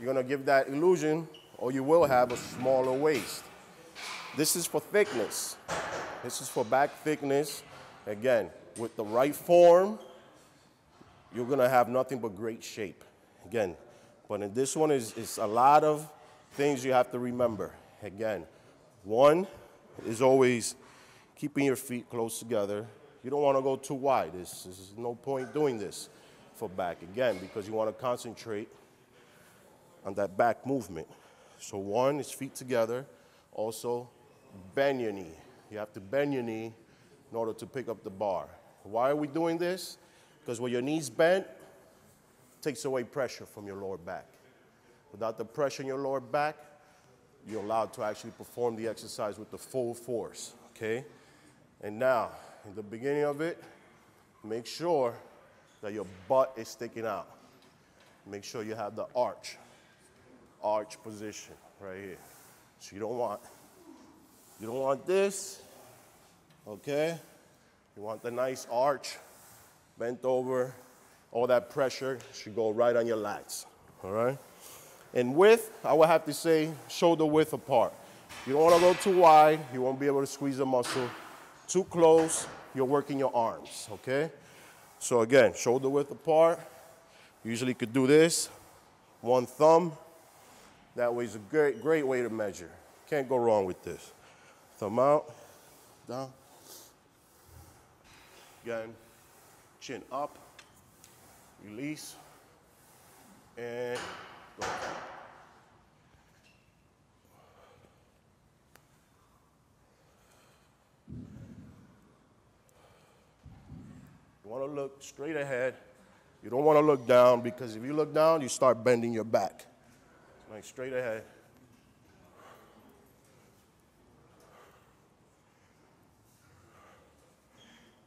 you're gonna give that illusion, or you will have a smaller waist. This is for thickness. This is for back thickness. Again, with the right form, you're gonna have nothing but great shape. Again, but in this one is a lot of things you have to remember. Again, one is always keeping your feet close together. You don't wanna go too wide. There's no point doing this for back, again, because you wanna concentrate on that back movement. So one is feet together. Also, bend your knee. You have to bend your knee in order to pick up the bar. Why are we doing this? Because when your knee's bent, it takes away pressure from your lower back. Without the pressure in your lower back, you're allowed to actually perform the exercise with the full force, okay? And now, in the beginning of it, make sure that your butt is sticking out. Make sure you have the arch position right here. So you don't want this, okay? You want the nice arch, bent over. All that pressure should go right on your lats, all right? And width, I would have to say shoulder width apart. You don't want to go too wide. You won't be able to squeeze the muscle. Too close, you're working your arms, okay? So again, shoulder width apart. Usually you could do this, one thumb. That way is a great way to measure. Can't go wrong with this. Thumb out, down. Again, chin up, release, and go. You want to look straight ahead. You don't want to look down, because if you look down, you start bending your back. Like straight ahead.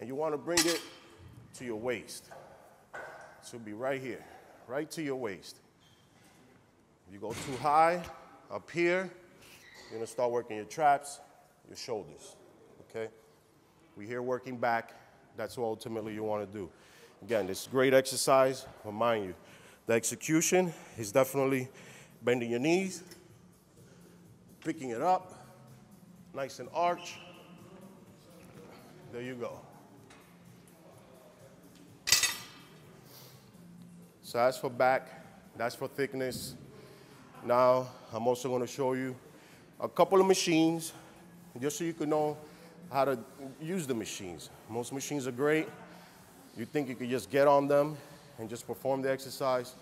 And you want to bring it to your waist. So it'll be right here, right to your waist. If you go too high, up here, you're going to start working your traps, your shoulders, okay? We're here working back. That's what ultimately you want to do. Again, this is great exercise, but mind you, the execution is definitely bending your knees, picking it up, nice and arch. There you go. So that's for back, that's for thickness. Now, I'm also going to show you a couple of machines, just so you can know how to use the machines. Most machines are great. You think you could just get on them and just perform the exercise.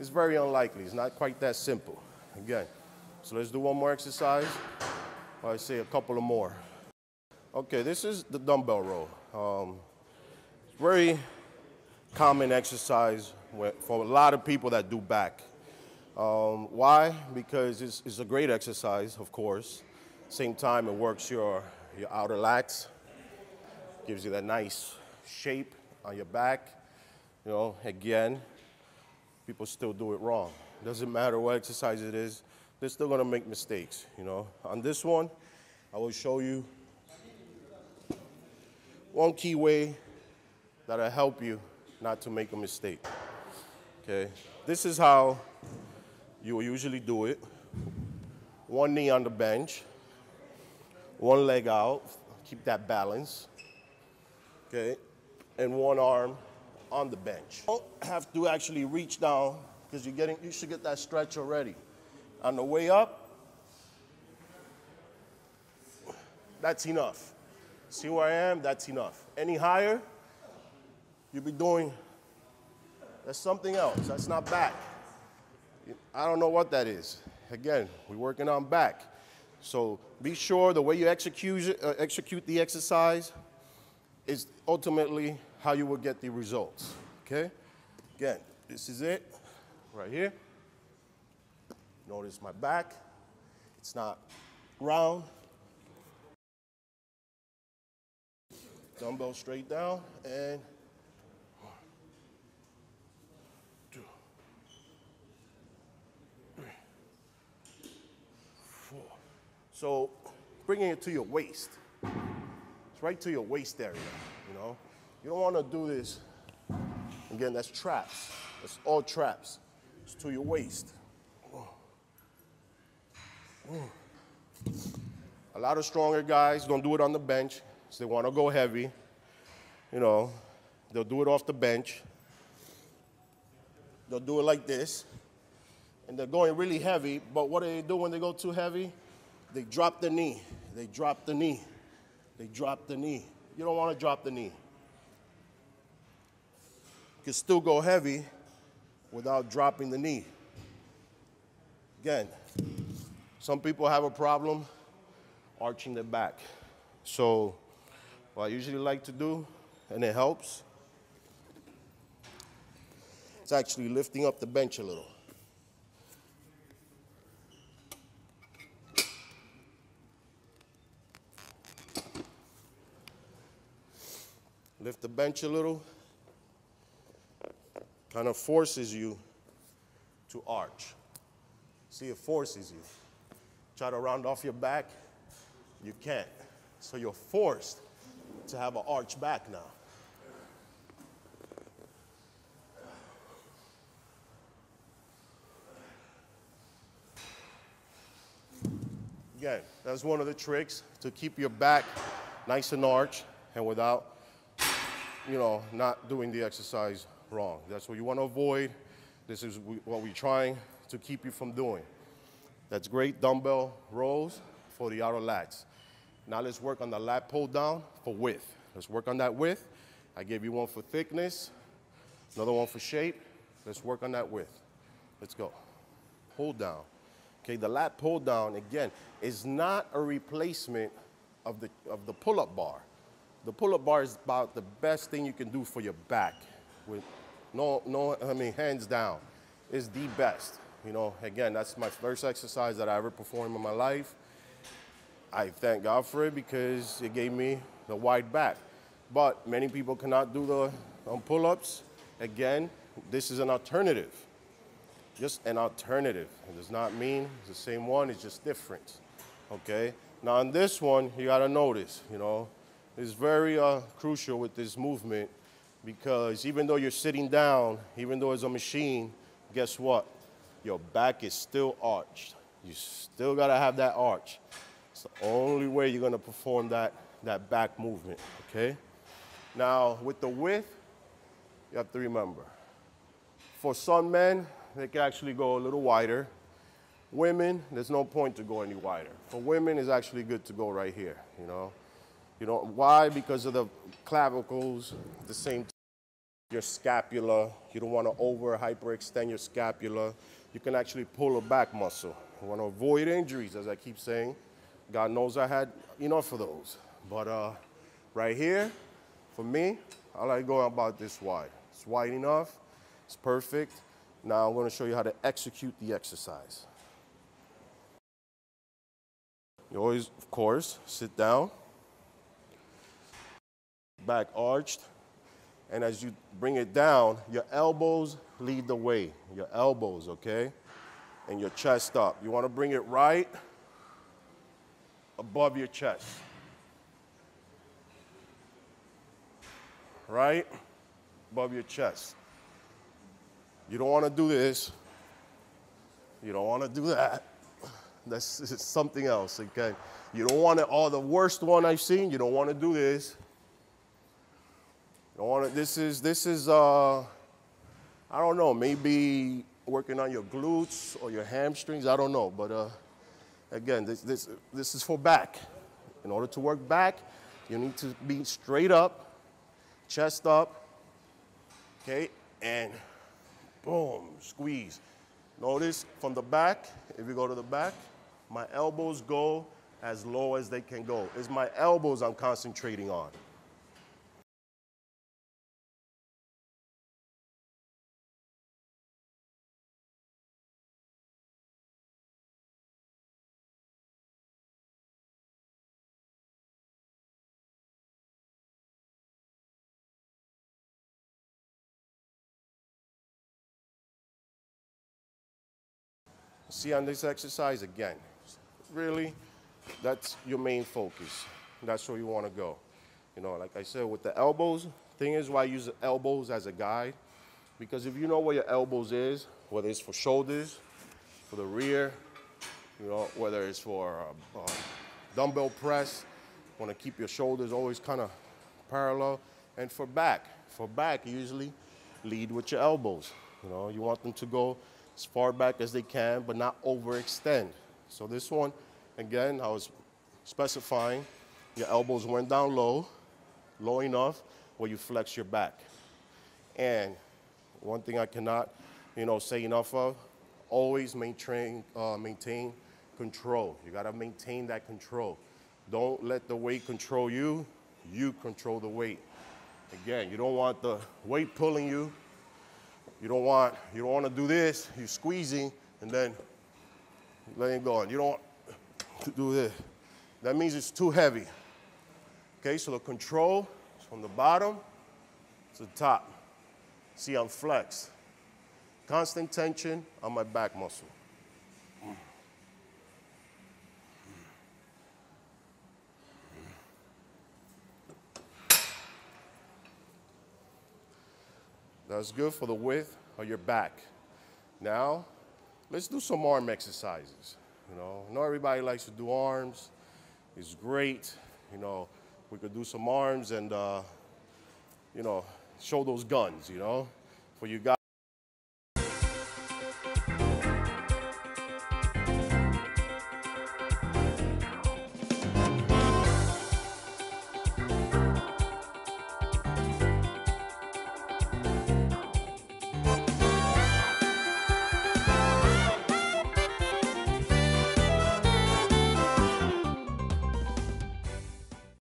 It's very unlikely. It's not quite that simple. Again, so let's do one more exercise, or I say a couple of more. Okay, this is the dumbbell row. Very common exercise for a lot of people that do back. Why? Because it's a great exercise, of course. Same time, it works your outer lats, gives you that nice shape on your back. You know, again, people still do it wrong. Doesn't matter what exercise it is, they're still gonna make mistakes, you know. On this one, I will show you one key way that'll help you not to make a mistake, okay? This is how you will usually do it. One knee on the bench, one leg out, keep that balance, okay? And one arm on the bench. You don't have to actually reach down, because you should get that stretch already. On the way up, that's enough. See where I am? That's enough. Any higher, you'll be doing, that's something else. That's not back. I don't know what that is. Again, we're working on back. So be sure the way you execute the exercise is ultimately how you will get the results, okay? Again, this is it, right here. Notice my back, it's not round. Dumbbell straight down, and 1, 2, 3, 4. So bringing it to your waist. It's right to your waist area, you know? You don't want to do this. Again, that's traps. That's all traps. It's to your waist. 1, A lot of stronger guys don't do it on the bench, so they want to go heavy. You know, they'll do it off the bench. They'll do it like this, and they're going really heavy, but what do they do when they go too heavy? They drop the knee. They drop the knee. They drop the knee. You don't want to drop the knee. You can still go heavy without dropping the knee. Again, some people have a problem arching their back. So what I usually like to do, and it helps, it's actually lifting up the bench a little. Lift the bench a little, kind of forces you to arch. See, it forces you. Try to round off your back, you can't. So you're forced to have an arch back now. Again, that's one of the tricks to keep your back nice and arched and without, you know, not doing the exercise wrong. That's what you want to avoid. This is what we're trying to keep you from doing. That's great dumbbell rows for the outer lats. Now let's work on the lat pull down for width. Let's work on that width. I gave you one for thickness, another one for shape. Let's work on that width. Let's go. Pull down. Okay, the lat pull down, again, is not a replacement of the pull-up bar. The pull-up bar is about the best thing you can do for your back. With hands down, is the best. You know, again, that's my first exercise that I ever performed in my life. I thank God for it because it gave me the wide back. But many people cannot do the pull-ups. Again, this is an alternative. Just an alternative. It does not mean it's the same one, it's just different. Okay? Now on this one, you gotta notice, you know, it's very crucial with this movement because even though you're sitting down, even though it's a machine, guess what? Your back is still arched. You still gotta have that arch. It's the only way you're gonna perform that back movement, okay? Now, with the width, you have to remember, for some men, they can actually go a little wider. Women, there's no point to go any wider. For women, it's actually good to go right here, you know? You know, why? Because of the clavicles, at the same time, your scapula. You don't want to hyperextend your scapula. You can actually pull a back muscle. You want to avoid injuries, as I keep saying. God knows I had enough of those. But right here, for me, I like going about this wide. It's wide enough. It's perfect. Now I'm going to show you how to execute the exercise. You always, of course, sit down, back arched, and as you bring it down, your elbows lead the way. Your elbows, okay? And your chest up. You want to bring it right above your chest. Right above your chest. You don't want to do this. You don't want to do that. That's something else, okay? You don't want to, the worst one I've seen, you don't want to do this. You don't want to, this is I don't know, maybe working on your glutes or your hamstrings, I don't know. But again, this is for back. In order to work back, you need to be straight up, chest up, okay? And boom, squeeze. Notice from the back, if you go to the back, my elbows go as low as they can go. It's my elbows I'm concentrating on. See on this exercise again, really, that's your main focus. That's where you want to go. You know, like I said, with the elbows, thing is why I use the elbows as a guide, because if you know where your elbows is, whether it's for shoulders, for the rear, You know, whether it's for dumbbell press, want to keep your shoulders always kind of parallel. And for back, usually lead with your elbows. You know, you want them to go as far back as they can, but not overextend. So this one, again, I was specifying your elbows went down low, low enough where you flex your back. And one thing I cannot, you know, say enough of, always maintain control. You gotta maintain that control. Don't let the weight control you, you control the weight. Again, you don't want the weight pulling you. You don't want to do this, you're squeezing and then letting go. You don't want to do this. That means it's too heavy. Okay, so the control is from the bottom to the top. See, I'm flexed. Constant tension on my back muscle. That's good for the width of your back. Now, let's do some arm exercises. You know, not everybody likes to do arms. It's great. You know, we could do some arms and, you know, show those guns, you know, for you guys.